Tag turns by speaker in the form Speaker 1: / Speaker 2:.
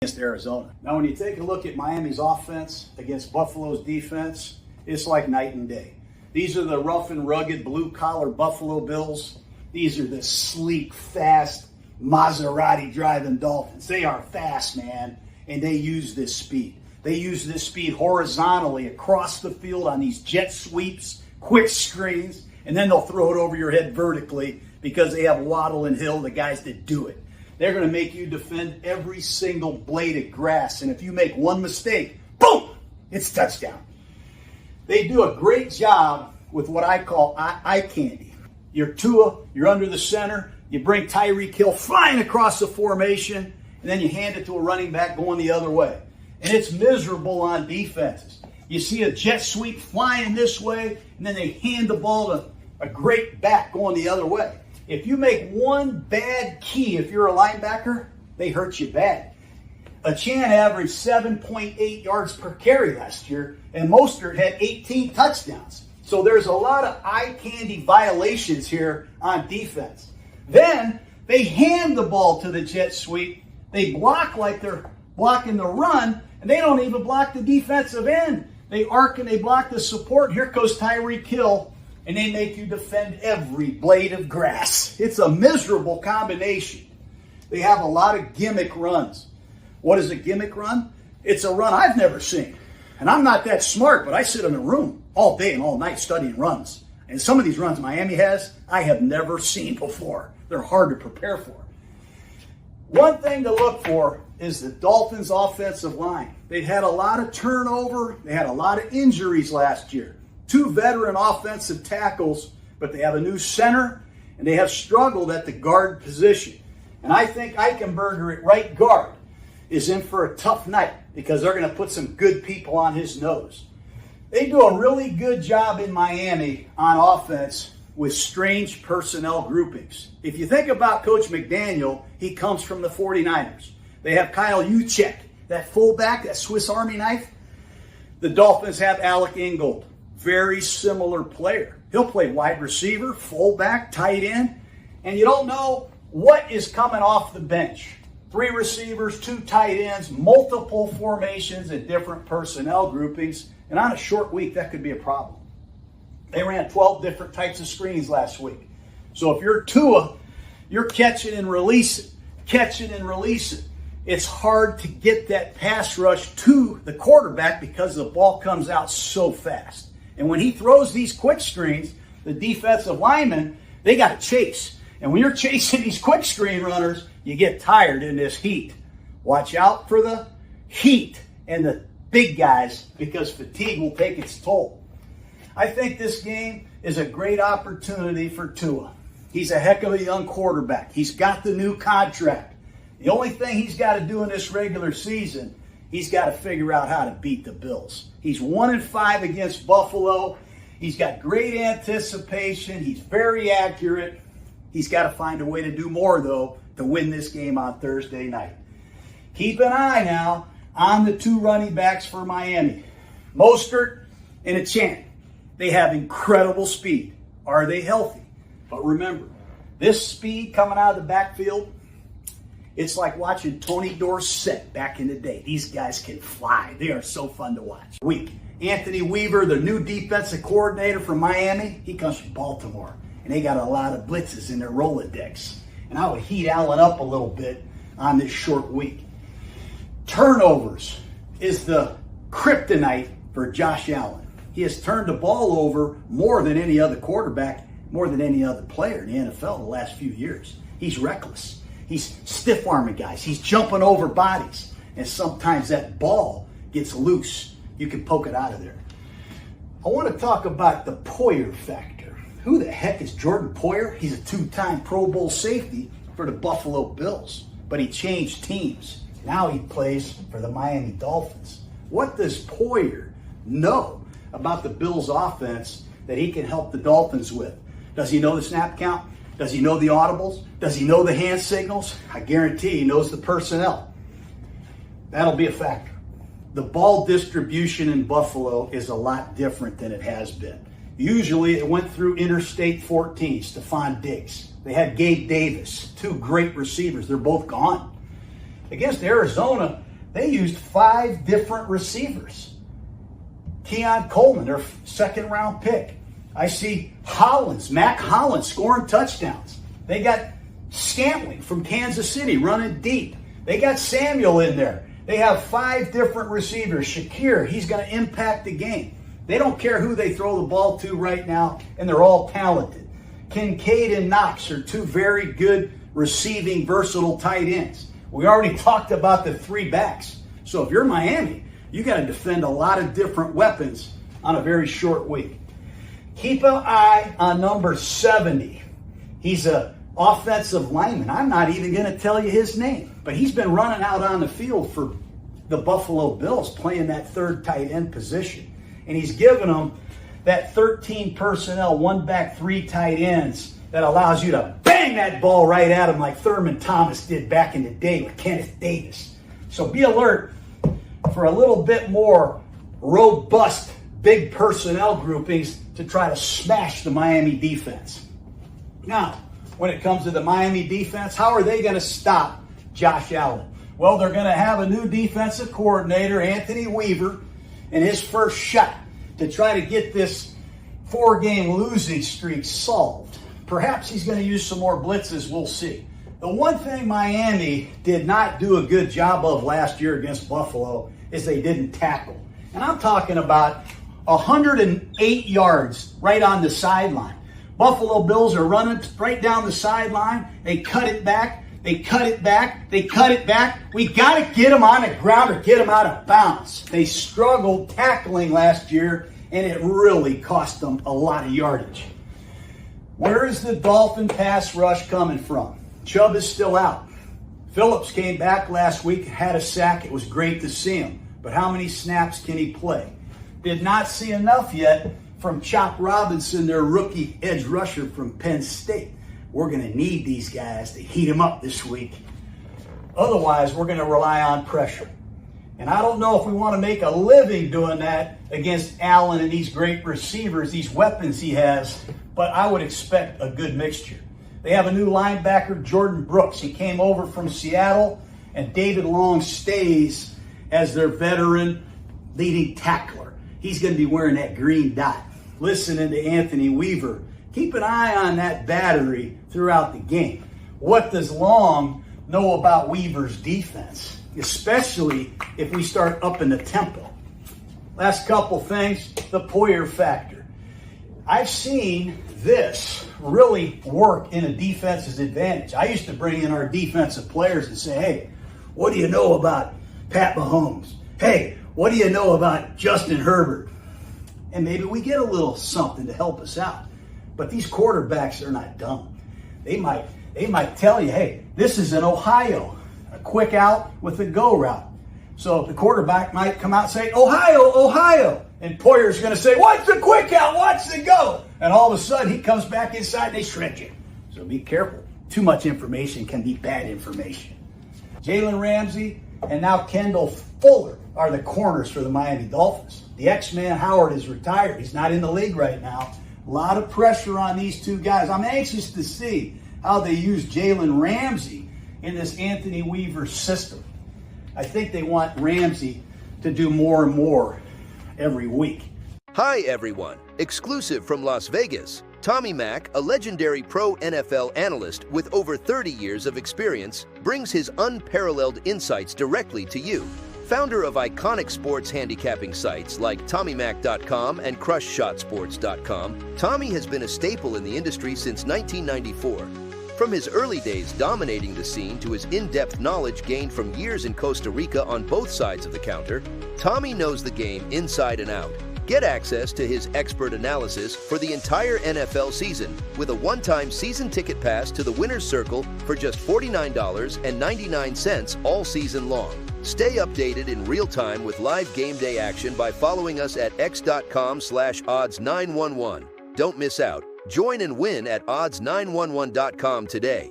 Speaker 1: against Arizona. Now, when you take a look at Miami's offense against Buffalo's defense, it's like night and day. These are the rough and rugged blue-collar Buffalo Bills. These are the sleek, fast, Maserati driving Dolphins. They are fast, man, and they use this speed. They use this speed horizontally across the field on these jet sweeps, quick screens, and then they'll throw it over your head vertically because they have Waddle and Hill, the guys that do it. They're going to make you defend every single blade of grass, and if you make one mistake, boom, it's touchdown. They do a great job with what I call eye candy. You're Tua, you're under the center, you bring Tyreek Hill flying across the formation, and then you hand it to a running back going the other way. And it's miserable on defenses. You see a jet sweep flying this way, and then they hand the ball to a great back going the other way. If you make one bad key, if you're a linebacker, they hurt you bad. Achan averaged 7.8 yards per carry last year, and Mostert had 18 touchdowns. So there's a lot of eye candy violations here on defense. Then they hand the ball to the jet sweep. They block like they're blocking the run, and they don't even block the defensive end. They arc and they block the support. Here goes Tyreek Hill, and they make you defend every blade of grass. It's a miserable combination. They have a lot of gimmick runs. What is a gimmick run? It's a run I've never seen. And I'm not that smart, but I sit in a room all day and all night studying runs. And some of these runs Miami has, I have never seen before. They're hard to prepare for. One thing to look for is the Dolphins' offensive line. They've had a lot of turnover. They had a lot of injuries last year. 2 veteran offensive tackles, but they have a new center, and they have struggled at the guard position. And I think Eichenberger at right guard is in for a tough night because they're going to put some good people on his nose. They do a really good job in Miami on offense with strange personnel groupings. If you think about Coach McDaniel, he comes from the 49ers. They have Kyle Juszczyk, that fullback, that Swiss Army knife. The Dolphins have Alec Ingold, very similar player. He'll play wide receiver, fullback, tight end, and you don't know what is coming off the bench. 3 receivers, 2 tight ends, multiple formations and different personnel groupings. And on a short week, that could be a problem. They ran 12 different types of screens last week. So if you're Tua, you're catching and releasing, catching and releasing. It's hard to get that pass rush to the quarterback because the ball comes out so fast. And when he throws these quick screens, the defensive linemen, they got to chase. And when you're chasing these quick screen runners, you get tired in this heat. Watch out for the heat and the big guys because fatigue will take its toll. I think this game is a great opportunity for Tua. He's a heck of a young quarterback. He's got the new contract. The only thing he's got to do in this regular season, he's got to figure out how to beat the Bills. He's 1-5 against Buffalo. He's got great anticipation. He's very accurate. He's got to find a way to do more, though, to win this game on Thursday night. Keep an eye now on the 2 running backs for Miami, Mostert and Achan. They have incredible speed. Are they healthy? But remember, this speed coming out of the backfield, it's like watching Tony Dorsett back in the day. These guys can fly. They are so fun to watch. Anthony Weaver, the new defensive coordinator from Miami, he comes from Baltimore. And they got a lot of blitzes in their Rolodex. And I would heat Allen up a little bit on this short week. Turnovers is the kryptonite for Josh Allen. He has turned the ball over more than any other quarterback, more than any other player in the NFL the last few years. He's reckless. He's stiff-arming guys. He's jumping over bodies. And sometimes that ball gets loose. You can poke it out of there. I want to talk about the Poyer factor. Who the heck is Jordan Poyer? He's a 2-time Pro Bowl safety for the Buffalo Bills. But he changed teams. Now he plays for the Miami Dolphins. What does Poyer know about the Bills' offense that he can help the Dolphins with? Does he know the snap count? Does he know the audibles? Does he know the hand signals? I guarantee he knows the personnel. That'll be a factor. The ball distribution in Buffalo is a lot different than it has been. Usually it went through Interstate 14, Stephon Diggs. They had Gabe Davis, 2 great receivers. They're both gone. Against Arizona, They used 5 different receivers. Keon Coleman, their second-round pick. I see Mac Hollins scoring touchdowns. They got Scantling from Kansas City running deep. They got Samuel in there. They have 5 different receivers. Shakir, he's going to impact the game. They don't care who they throw the ball to right now, and they're all talented. Kincaid and Knox are 2 very good receiving, versatile tight ends. We already talked about the 3 backs. So if you're Miami, you got to defend a lot of different weapons on a very short week. Keep an eye on number 70. He's a offensive lineman. I'm not even going to tell you his name, but he's been running out on the field for the Buffalo Bills playing that 3rd tight end position. And he's given them that 13 personnel, 1 back, 3 tight ends that allows you to bang that ball right at him like Thurman Thomas did back in the day with Kenneth Davis. So be alert for a little bit more robust, big personnel groupings to try to smash the Miami defense. Now, when it comes to the Miami defense, how are they going to stop Josh Allen? Well, they're going to have a new defensive coordinator, Anthony Weaver, in his first shot to try to get this 4-game losing streak solved. Perhaps he's going to use some more blitzes. We'll see. The one thing Miami did not do a good job of last year against Buffalo is they didn't tackle. And I'm talking about 108 yards right on the sideline. Buffalo Bills are running right down the sideline. They cut it back. They cut it back. They cut it back. We got to get them on the ground or get them out of bounds. They struggled tackling last year, and it really cost them a lot of yardage. Where is the Dolphin pass rush coming from? Chubb is still out. Phillips came back last week, had a sack. It was great to see him. But how many snaps can he play? Did not see enough yet from Chop Robinson, their rookie edge rusher from Penn State. We're going to need these guys to heat them up this week. Otherwise, we're going to rely on pressure. And I don't know if we want to make a living doing that against Allen and these great receivers, these weapons he has, but I would expect a good mixture. They have a new linebacker, Jordan Brooks. He came over from Seattle, and David Long stays as their veteran leading tackler. He's going to be wearing that green dot. Listening to Anthony Weaver, keep an eye on that battery throughout the game. What does Long know about Weaver's defense, especially if we start upping the tempo? Last couple things, the Poyer factor. I've seen this really work in a defense's advantage. I used to bring in our defensive players and say, hey, what do you know about Pat Mahomes? Hey, what do you know about Justin Herbert? And maybe we get a little something to help us out. But these quarterbacks are not dumb. They might tell you, hey, this is in Ohio, a quick out with a go route. So the quarterback might come out and say, Ohio, Ohio. And Poyer's going to say, what's the quick out? What's the go? And all of a sudden he comes back inside and they shred you. So be careful. Too much information can be bad information. Jalen Ramsey and now Kendall Fuller are the corners for the Miami Dolphins. The X-Man Howard is retired. He's not in the league right now. A lot of pressure on these 2 guys. I'm anxious to see how they use Jalen Ramsey in this Anthony Weaver system. I think they want Ramsey to do more and more every week.
Speaker 2: Hi, everyone. Exclusive from Las Vegas, Tommy Mack, a legendary pro NFL analyst with over 30 years of experience, brings his unparalleled insights directly to you. Founder of iconic sports handicapping sites like TommyMac.com and CrushShotSports.com, Tommy has been a staple in the industry since 1994. From his early days dominating the scene to his in-depth knowledge gained from years in Costa Rica on both sides of the counter, Tommy knows the game inside and out. Get access to his expert analysis for the entire NFL season with a one-time season ticket pass to the Winner's Circle for just $49.99 all season long. Stay updated in real time with live game day action by following us at x.com/odds911. Don't miss out. Join and win at odds911.com today.